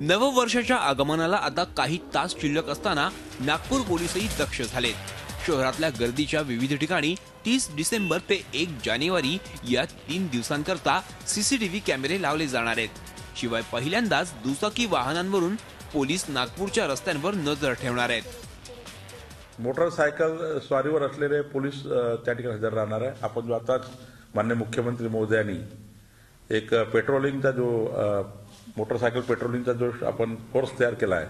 नववर्षाच्या आगमनाला आता काही तास शिल्लक असताना नागपूर पोलीसही दक्ष झालेत। शहरातल्या गर्दीच्या विविध ठिकाणी 30 डिसेंबर ते 1 जानेवारी या 3 दिवसांकरता सीसीटीव्ही कॅमेरे लावले जाणार आहेत। शिवाय पहिल्यांदाच दुचाकी वाहनांवरून पोलीस नागपूरच्या रस्त्यांवर नजर ठेवणार आहेत। मोटरसायकल स्वारीवर असलेले पोलीस त्या ठिकाणी हजर राहणार आहे। आपण जो आताच माननीय मुख्यमंत्री महोदयांनी एक पेट्रोलिंगचा जो मोटरसायकल पेट्रोलिंगचा जो आपण फोर्स तयार केला आहे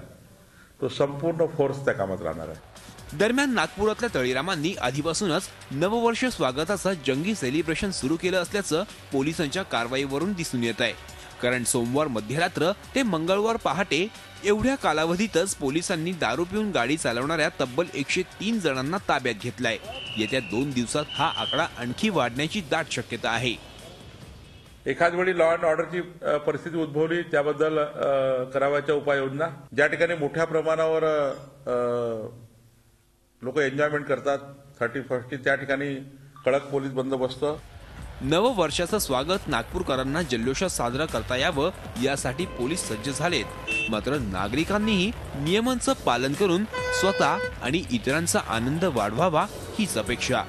तो संपूर्ण फोर्स त्या कामात राहणार आहे। दरम्यान नागपुरातल्या तळीरामांनी आधीपासूनच नववर्ष स्वागताचं जंगी सेलिब्रेशन सुरू केलं असल्याचं पोलिसांच्या कारवाईवरून दिसून येत आहे। कारण सोमवार मध्यरात्र ते मंगळवार पहाटे एवढ्या कालावधीतच पोलिसांनी दारू पिऊन गाडी चालवणाऱ्या तब्बल 103 जणांना ताब्यात घेतलाय। येत्या 2 दिवसात हा आकडा आणखी वाढण्याची दाट शक्यता आहे। एखाद वेळी लॉ अँड ऑर्डरची परिस्थिती उद्भवली त्याबद्दल करावयाच्या उपाययोजना, ज्या ठिकाणी मोठ्या प्रमाणावर लोक एन्जॉयमेंट करतात 31st त्या ठिकाणी कडक पोलीस बंदोबस्त। नववर्षाचं स्वागत नागपूरकरांना जल्लोषात साजरा करता यावं यासाठी पोलीस सज्ज झालेत। मात्र नागरिकांनीही नियमांचं पालन करून स्वतः आणि इतरांचा आनंद वाढवावा हीच अपेक्षा।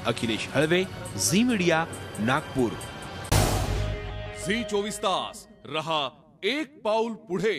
Akhilesh Halwe, Zee media, Nagpur. Zee 24 तास रहा एक पाऊल पुढे।